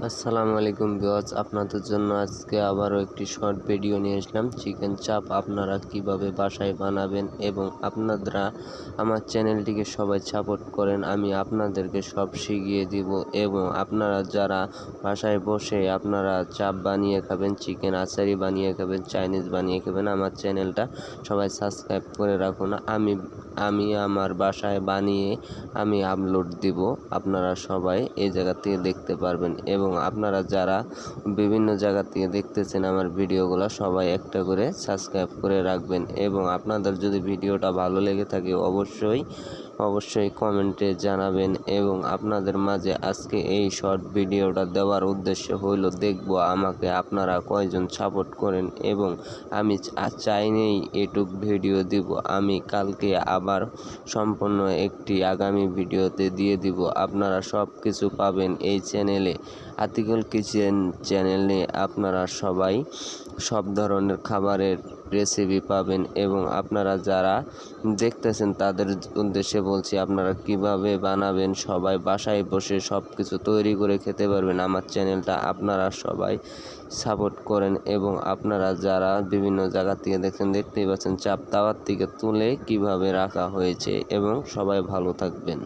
আসসালামু আলাইকুম ভিউয়ার্স, আপনাদের জন্য আজকে আবারও একটি শর্ট ভিডিও নিয়ে আসলাম। চিকেন চাপ আপনারা কিভাবে বাসায় বানাবেন এবং আপনারা আমার চ্যানেলটিকে সবাই সাপোর্ট করেন, আমি আপনাদেরকে সব শিখিয়ে দিব। এবং আপনারা যারা বাসায় বসে আপনারা চাপ বানিয়ে খাবেন, চিকেন আচারি বানিয়ে খাবেন, চাইনিজ বানিয়ে খাবেন, আমার চ্যানেলটা সবাই সাবস্ক্রাইব করে রাখুন। আমি আমার বাসায় বানিয়ে আমি আপলোড দিব, আপনারা সবাই এই জায়গা থেকে দেখতে পারবেন। এবং আপনারা যারা বিভিন্ন জায়গা থেকে দেখতেছেন আমার ভিডিওগুলো, সবাই একটা করে সাবস্ক্রাইব করে রাখবেন। এবং আপনাদের যদি ভিডিওটা ভালো লেগে থাকে অবশ্যই কমেন্টে জানাবেন। এবং আপনাদের মাঝে আজকে এই শর্ট ভিডিওটা দেওয়ার উদ্দেশ্য হইল দেখব আমাকে আপনারা কয়জন সাপোর্ট করেন। এবং আমি চাইলেই এটুক ভিডিও দিব, আমি কালকে আবার সম্পূর্ণ একটি আগামী ভিডিওতে দিয়ে দিব। আপনারা সব কিছু পাবেন এই চ্যানেলে, আতিকুল কিচেন চ্যানেলে। আপনারা সবাই সব ধরনের খাবারের রেসিপি পাবেন। এবং আপনারা যারা দেখতেছেন তাদের উদ্দেশ্যে বলছি, আপনারা কিভাবে বানাবেন, সবাই বাসায় বসে সব কিছু তৈরি করে খেতে পারবেন। আমার চ্যানেলটা আপনারা সবাই সাপোর্ট করেন। এবং আপনারা যারা বিভিন্ন জায়গা থেকে দেখতেই পাচ্ছেন চাপ তাওয়ার থেকে তুলে কিভাবে রাখা হয়েছে। এবং সবাই ভালো থাকবেন।